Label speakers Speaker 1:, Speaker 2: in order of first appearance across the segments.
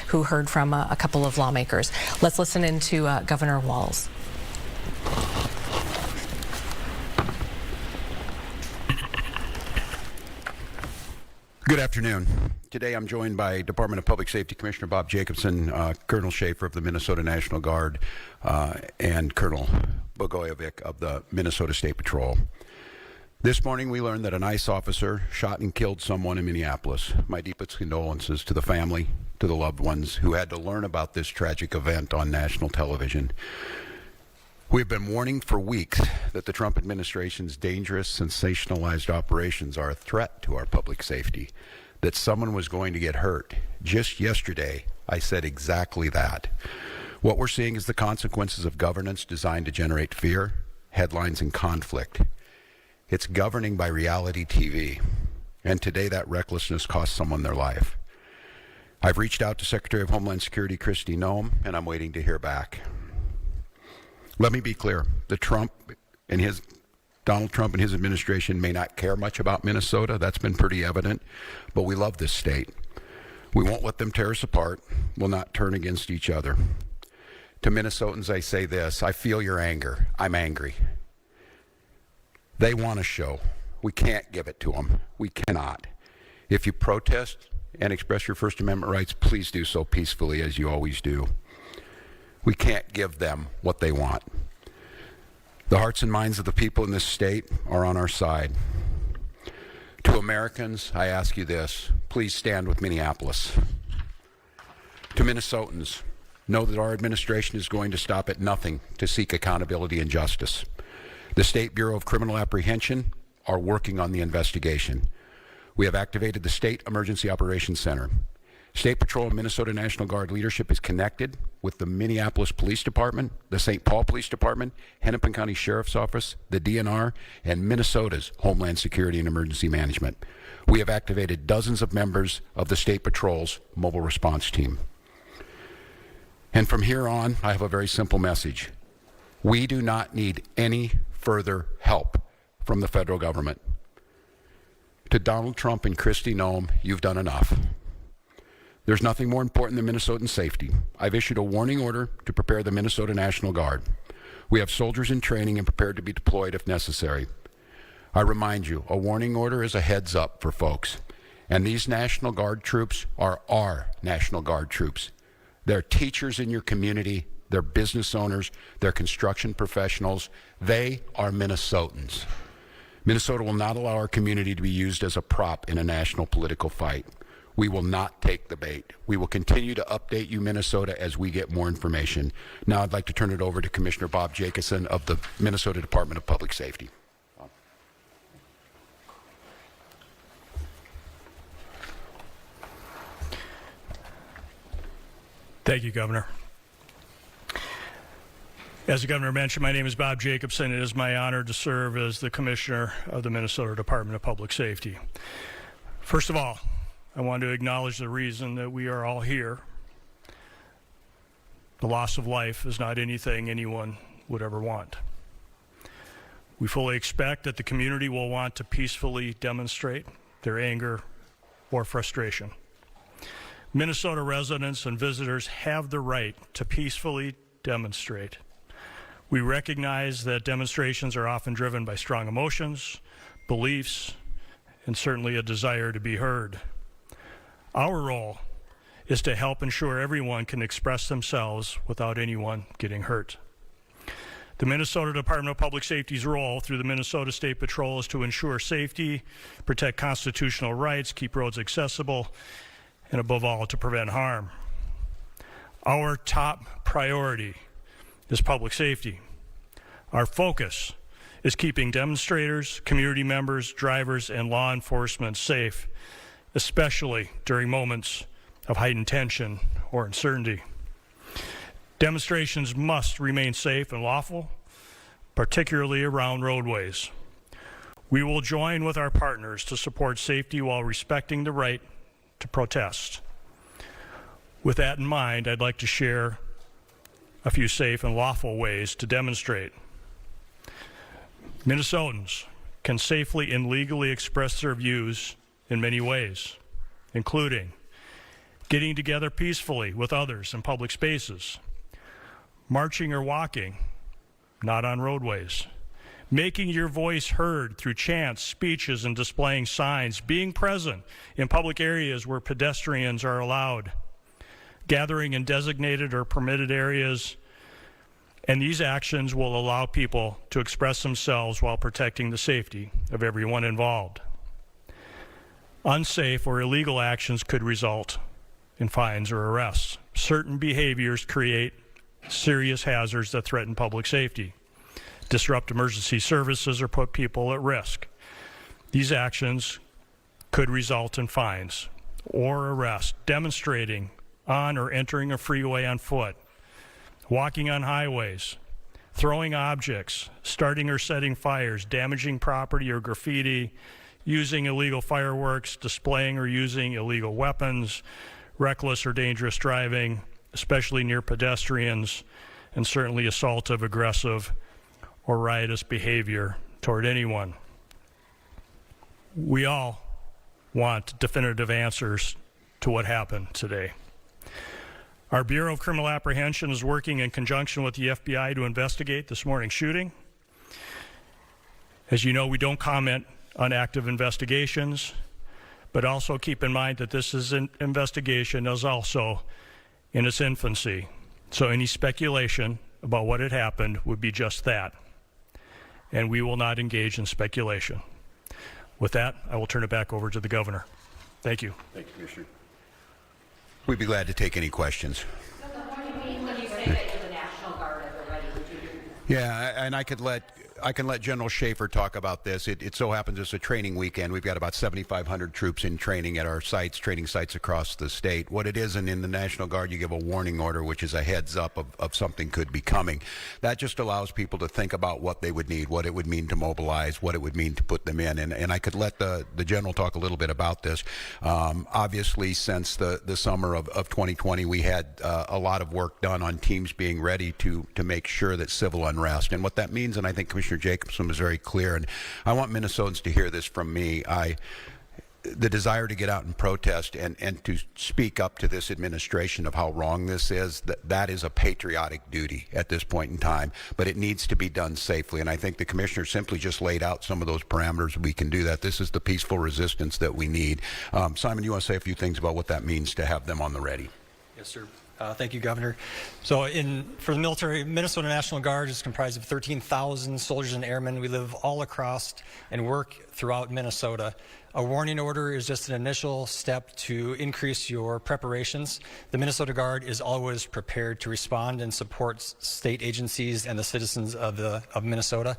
Speaker 1: who heard from a couple of lawmakers. Let's listen into Governor Walz.
Speaker 2: Good afternoon. Today I'm joined by Department of Public Safety Commissioner Bob Jacobson, Colonel Schaefer of the Minnesota National Guard, and Colonel Bogojevic of the Minnesota State Patrol. This morning we learned that an ICE officer shot and killed someone in Minneapolis. My deepest condolences to the family, to the loved ones who had to learn about this tragic event on national television. We have been warning for weeks that the Trump administration's dangerous, sensationalized operations are a threat to our public safety, that someone was going to get hurt. Just yesterday, I said exactly that. What we're seeing is the consequences of governance designed to generate fear, headlines, and conflict. It's governing by reality TV, and today that recklessness cost someone their life. I've reached out to Secretary of Homeland Security Kristi Noem, and I'm waiting to hear back. Let me be clear, Donald Trump and his administration may not care much about Minnesota. That's been pretty evident, but we love this state. We won't let them tear us apart. We'll not turn against each other. To Minnesotans, I say this: I feel your anger. I'm angry. They want a show. We can't give it to them. We cannot. If you protest and express your First Amendment rights, please do so peacefully, as you always do. We can't give them what they want. The hearts and minds of the people in this state are on our side. To Americans, I ask you this: please stand with Minneapolis. To Minnesotans, know that our administration is going to stop at nothing to seek accountability and justice. The State Bureau of Criminal Apprehension are working on the investigation. We have activated the State Emergency Operations Center. State Patrol and Minnesota National Guard leadership is connected with the Minneapolis Police Department, the St. Paul Police Department, Hennepin County Sheriff's Office, the DNR, and Minnesota's Homeland Security and Emergency Management. We have activated dozens of members of the State Patrol's mobile response team. And from here on, I have a very simple message. We do not need any further help from the federal government. To Donald Trump and Kristi Noem, you've done enough. There's nothing more important than Minnesotan safety. I've issued a warning order to prepare the Minnesota National Guard. We have soldiers in training and prepared to be deployed if necessary. I remind you, a warning order is a heads up for folks. And these National Guard troops are our National Guard troops. They're teachers in your community, they're business owners, they're construction professionals. They are Minnesotans. Minnesota will not allow our community to be used as a prop in a national political fight. We will not take the bait. We will continue to update you, Minnesota, as we get more information. Now I'd like to turn it over to Commissioner Bob Jacobson of the Minnesota Department of Public Safety.
Speaker 3: Thank you, Governor. As the Governor mentioned, my name is Bob Jacobson. It is my honor to serve as the Commissioner of the Minnesota Department of Public Safety. First of all, I want to acknowledge the reason that we are all here. The loss of life is not anything anyone would ever want. We fully expect that the community will want to peacefully demonstrate their anger or frustration. Minnesota residents and visitors have the right to peacefully demonstrate. We recognize that demonstrations are often driven by strong emotions, beliefs, and certainly a desire to be heard. Our role is to help ensure everyone can express themselves without anyone getting hurt. The Minnesota Department of Public Safety's role through the Minnesota State Patrol is to ensure safety, protect constitutional rights, keep roads accessible, and above all, to prevent harm. Our top priority is public safety. Our focus is keeping demonstrators, community members, drivers, and law enforcement safe, especially during moments of heightened tension or uncertainty. Demonstrations must remain safe and lawful, particularly around roadways. We will join with our partners to support safety while respecting the right to protest. With that in mind, I'd like to share a few safe and lawful ways to demonstrate. Minnesotans can safely and legally express their views in many ways, including getting together peacefully with others in public spaces, marching or walking, not on roadways, making your voice heard through chants, speeches, and displaying signs, being present in public areas where pedestrians are allowed, gathering in designated or permitted areas, and these actions will allow people to express themselves while protecting the safety of everyone involved. Unsafe or illegal actions could result in fines or arrests. Certain behaviors create serious hazards that threaten public safety, disrupt emergency services, or put people at risk. These actions could result in fines or arrest. Demonstrating on or entering a freeway on foot, walking on highways, throwing objects, starting or setting fires, damaging property or graffiti, using illegal fireworks, displaying or using illegal weapons, reckless or dangerous driving, especially near pedestrians, and certainly assaultive, aggressive, or riotous behavior toward anyone. We all want definitive answers to what happened today. Our Bureau of Criminal Apprehension is working in conjunction with the FBI to investigate this morning's shooting. As you know, we don't comment on active investigations, but also keep in mind that this is an investigation is also in its infancy. So any speculation about what had happened would be just that. And we will not engage in speculation. With that, I will turn it back over to the governor. Thank you.
Speaker 2: Thank you, Commissioner. We'd be glad to take any questions.
Speaker 4: What do you mean when you say that you're the National Guard at the ready?
Speaker 2: Yeah, and I can let General Schaefer talk about this. It so happens it's a training weekend. We've got about 7,500 troops in training at our sites, training sites across the state. What it is, and in the National Guard, you give a warning order, which is a heads up of something could be coming. That just allows people to think about what they would need, what it would mean to mobilize, what it would mean to put them in. And I could let the General talk a little bit about this. Obviously, since the summer of 2020, we had a lot of work done on teams being ready to make sure that civil unrest. And what that means, and I think Commissioner Jacobson was very clear, and I want Minnesotans to hear this from me. The desire to get out and protest and to speak up to this administration of how wrong this is, that is a patriotic duty at this point in time, but it needs to be done safely. And I think the commissioner simply just laid out some of those parameters. We can do that. This is the peaceful resistance that we need. Simon, you want to say a few things about what that means to have them on the ready?
Speaker 5: Yes, sir. Thank you, Governor. So for the military, Minnesota National Guard is comprised of 13,000 soldiers and airmen. We live all across and work throughout Minnesota. A warning order is just an initial step to increase your preparations. The Minnesota Guard is always prepared to respond and support state agencies and the citizens of Minnesota.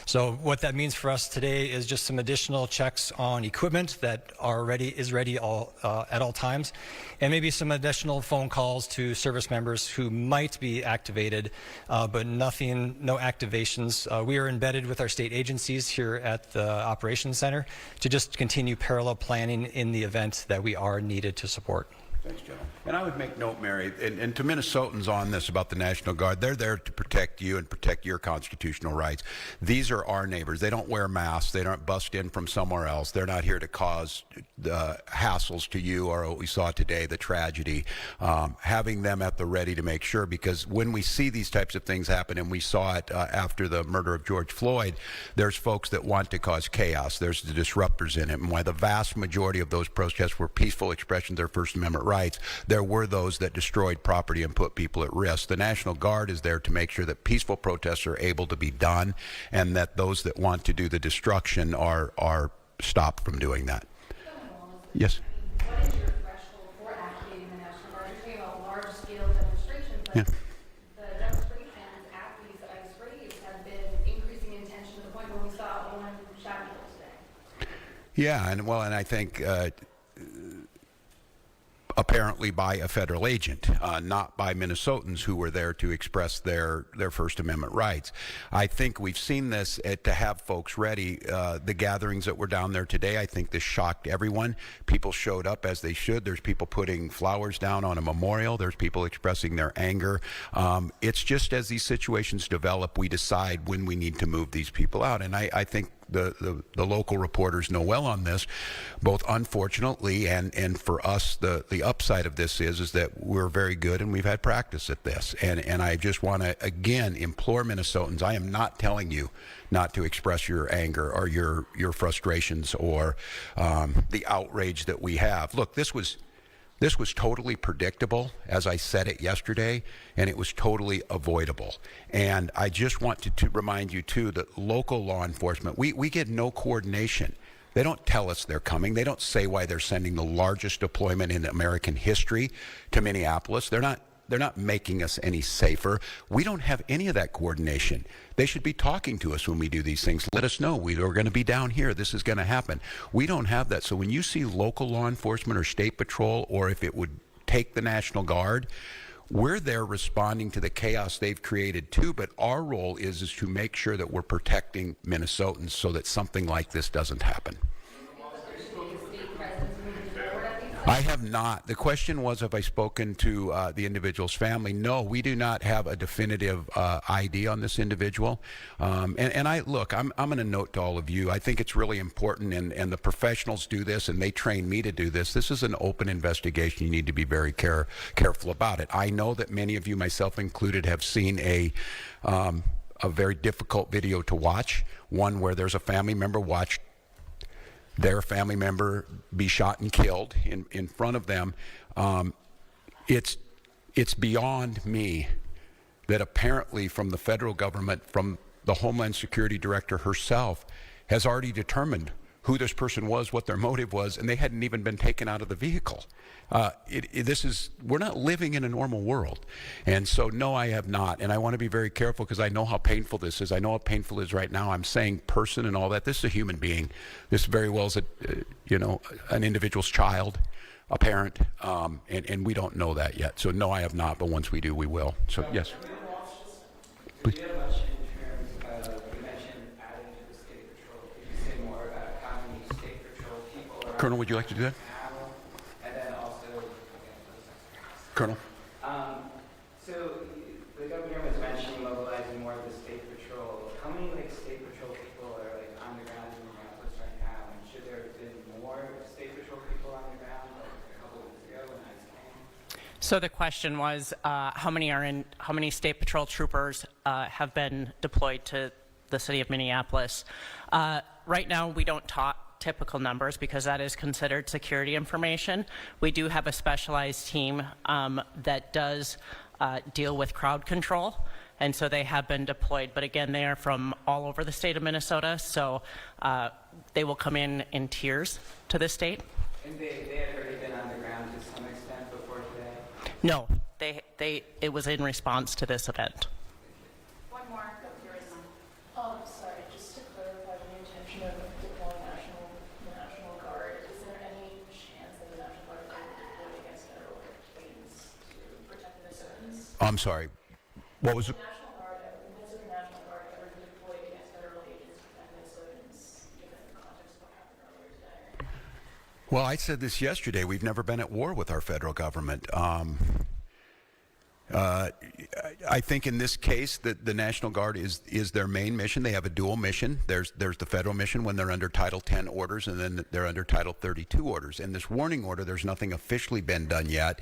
Speaker 5: So what that means for us today is just some additional checks on equipment that is ready at all times, and maybe some additional phone calls to service members who might be activated, but no activations. We are embedded with our state agencies here at the Operations Center to just continue parallel planning in the event that we are needed to support.
Speaker 2: Thanks, General. And I would make note, Mary, and to Minnesotans on this about the National Guard, they're there to protect you and protect your constitutional rights. These are our neighbors. They don't wear masks. They don't bust in from somewhere else. They're not here to cause hassles to you or what we saw today, the tragedy. Having them at the ready to make sure, because when we see these types of things happen, and we saw it after the murder of George Floyd, there's folks that want to cause chaos. There's the disruptors in it. And while the vast majority of those protests were peaceful expressions of their First Amendment rights, there were those that destroyed property and put people at risk. The National Guard is there to make sure that peaceful protests are able to be done, and that those that want to do the destruction are stopped from doing that. Yes.
Speaker 4: What is your threshold for activating the National Guard? You're talking about large-scale demonstrations, but
Speaker 2: Yeah.
Speaker 4: the demonstrations at these ice raids have been increasing in tension to the point where we saw one shot people today.
Speaker 2: Yeah, and I think apparently by a federal agent, not by Minnesotans who were there to express their First Amendment rights. I think we've seen this to have folks ready. The gatherings that were down there today, I think this shocked everyone. People showed up as they should. There's people putting flowers down on a memorial. There's people expressing their anger. It's just as these situations develop, we decide when we need to move these people out. And I think the local reporters know well on this, both unfortunately and for us, the upside of this is that we're very good and we've had practice at this. And I just want to, again, implore Minnesotans, I am not telling you not to express your anger or your frustrations or the outrage that we have. Look, this was totally predictable, as I said it yesterday, and it was totally avoidable. And I just want to remind you, too, that local law enforcement, we get no coordination. They don't tell us they're coming. They don't say why they're sending the largest deployment in American history to Minneapolis. They're not making us any safer. We don't have any of that coordination. They should be talking to us when we do these things. Let us know we're going to be down here. This is going to happen. We don't have that. So when you see local law enforcement or state patrol, or if it would take the National Guard, we're there responding to the chaos they've created too. But our role is to make sure that we're protecting Minnesotans so that something like this doesn't happen. I have not. The question was, have I spoken to the individual's family? No, we do not have a definitive ID on this individual. And I look, I'm going to note to all of you, I think it's really important, and the professionals do this, and they train me to do this. This is an open investigation. You need to be very careful about it. I know that many of you, myself included, have seen a very difficult video to watch, one where there's a family member watched their family member be shot and killed in front of them. It's beyond me that apparently from the federal government, from the Homeland Security Director herself, has already determined who this person was, what their motive was, and they hadn't even been taken out of the vehicle. We're not living in a normal world. And so, no, I have not. And I want to be very careful because I know how painful this is. I know how painful it is right now. I'm saying person and all that. This is a human being. This very well is an individual's child, a parent, and we don't know that yet. So, no, I have not. But once we do, we will. So, yes. Please. Colonel, would you like to do that?
Speaker 6: And then also,
Speaker 2: Colonel.
Speaker 6: So the governor was mentioning mobilizing more of the state patrol. How many state patrol people are on the ground in Minneapolis right now? And should there have been more state patrol people on the ground a couple of weeks ago when I came?
Speaker 7: So the question was, how many state patrol troopers have been deployed to the city of Minneapolis? Right now, we don't talk typical numbers because that is considered security information. We do have a specialized team that does deal with crowd control, and so they have been deployed. But again, they are from all over the state of Minnesota, so they will come in tiers to the state.
Speaker 6: And they had already been on the ground to some extent before today?
Speaker 7: No, it was in response to this event.
Speaker 4: One more.
Speaker 8: Sorry, just to clarify the intention of deploying the National Guard, is there any chance that the National Guard will be deployed against federal agents to protect Minnesotans?
Speaker 2: I'm sorry. What was it?
Speaker 8: Has the National Guard ever been deployed against federal agents to protect Minnesotans, given the context of what happened earlier today?
Speaker 2: Well, I said this yesterday. We've never been at war with our federal government. I think in this case that the National Guard is their main mission. They have a dual mission. There's the federal mission when they're under Title 10 orders, and then they're under Title 32 orders. In this warning order, there's nothing officially been done yet.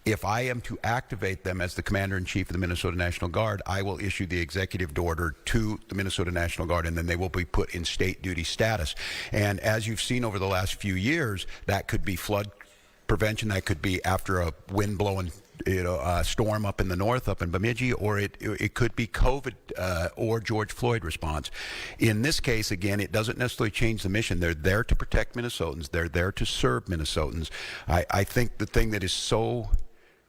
Speaker 2: If I am to activate them as the Commander-in-Chief of the Minnesota National Guard, I will issue the executive order to the Minnesota National Guard, and then they will be put in state duty status. And as you've seen over the last few years, that could be flood prevention, that could be after a wind-blowing storm up in the north, up in Bemidji, or it could be COVID or George Floyd response. In this case, again, it doesn't necessarily change the mission. They're there to protect Minnesotans. They're there to serve Minnesotans. I think the thing that is so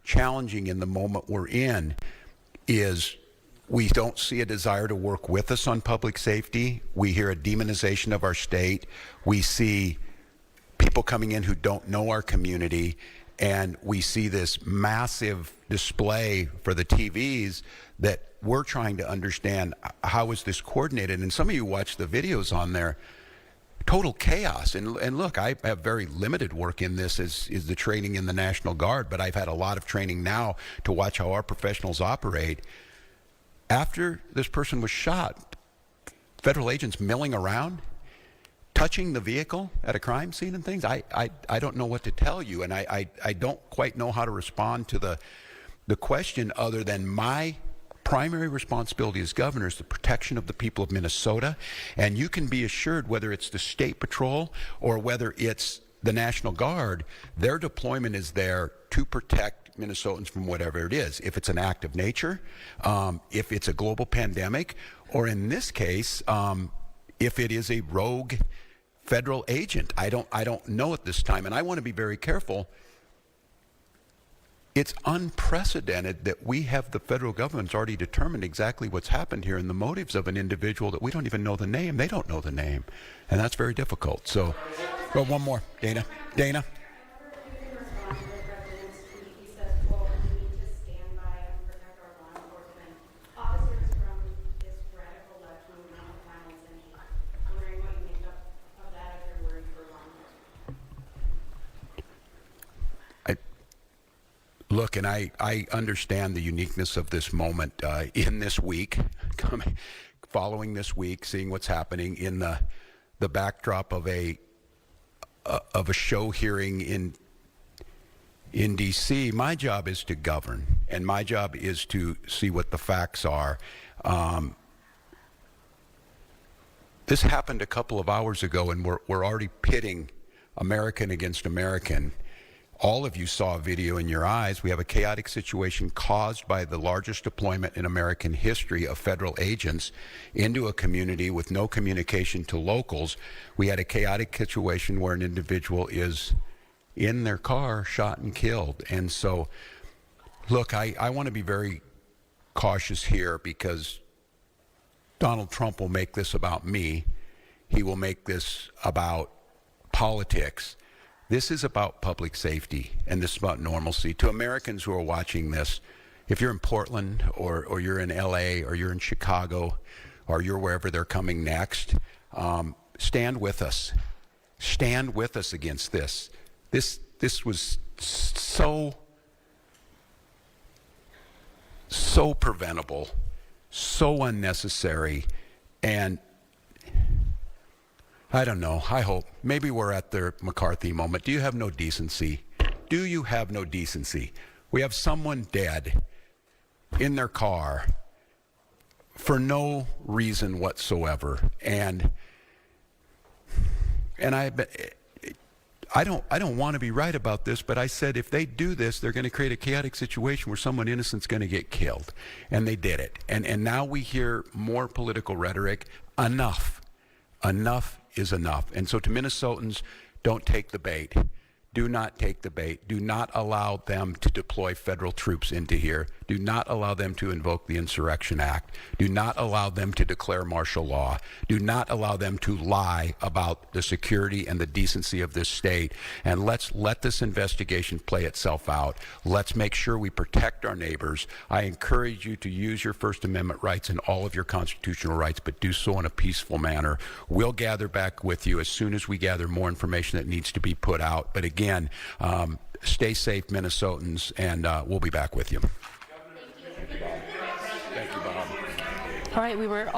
Speaker 2: challenging in the moment we're in is we don't see a desire to work with us on public safety. We hear a demonization of our state. We see people coming in who don't know our community. And we see this massive display for the TVs that we're trying to understand how is this coordinated. And some of you watch the videos on there, total chaos. And look, I have very limited work in this is the training in the National Guard, but I've had a lot of training now to watch how our professionals operate. After this person was shot, federal agents milling around, touching the vehicle at a crime scene and things, I don't know what to tell you, and I don't quite know how to respond to the question other than my primary responsibility as governor is the protection of the people of Minnesota, and you can be assured whether it's the State Patrol or whether it's the National Guard, their deployment is there to protect Minnesotans from whatever it is. If it's an act of nature, if it's a global pandemic, or in this case, if it is a rogue federal agent. I don't know at this time, and I want to be very careful. It's unprecedented that we have the federal government's already determined exactly what's happened here and the motives of an individual that we don't even know the name. They don't know the name, and that's very difficult. So, well, one more, Dana. Dana. Look, and I understand the uniqueness of this moment in this week, following this week, seeing what's happening in the backdrop of a show hearing in D.C. My job is to govern, and my job is to see what the facts are. This happened a couple of hours ago, and we're already pitting American against American. All of you saw a video in your eyes. We have a chaotic situation caused by the largest deployment in American history of federal agents into a community with no communication to locals. We had a chaotic situation where an individual is in their car, shot and killed. And so, look, I want to be very cautious here because Donald Trump will make this about me. He will make this about politics. This is about public safety, and this is about normalcy. To Americans who are watching this, if you're in Portland or you're in LA or you're in Chicago or you're wherever they're coming next, stand with us. Stand with us against this. This was so preventable, so unnecessary, and I don't know. I hope. Maybe we're at the McCarthy moment. Do you have no decency? Do you have no decency? We have someone dead in their car for no reason whatsoever. And I don't want to be right about this, but I said if they do this, they're going to create a chaotic situation where someone innocent's going to get killed. And they did it. And now we hear more political rhetoric. Enough. Enough is enough. And so to Minnesotans, don't take the bait. Do not take the bait. Do not allow them to deploy federal troops into here. Do not allow them to invoke the Insurrection Act. Do not allow them to declare martial law. Do not allow them to lie about the security and the decency of this state. And let's let this investigation play itself out. Let's make sure we protect our neighbors. I encourage you to use your First Amendment rights and all of your constitutional rights, but do so in a peaceful manner. We'll gather back with you as soon as we gather more information that needs to be put out. But again, stay safe, Minnesotans, and we'll be back with you. Thank you, Bob.
Speaker 1: All right, we were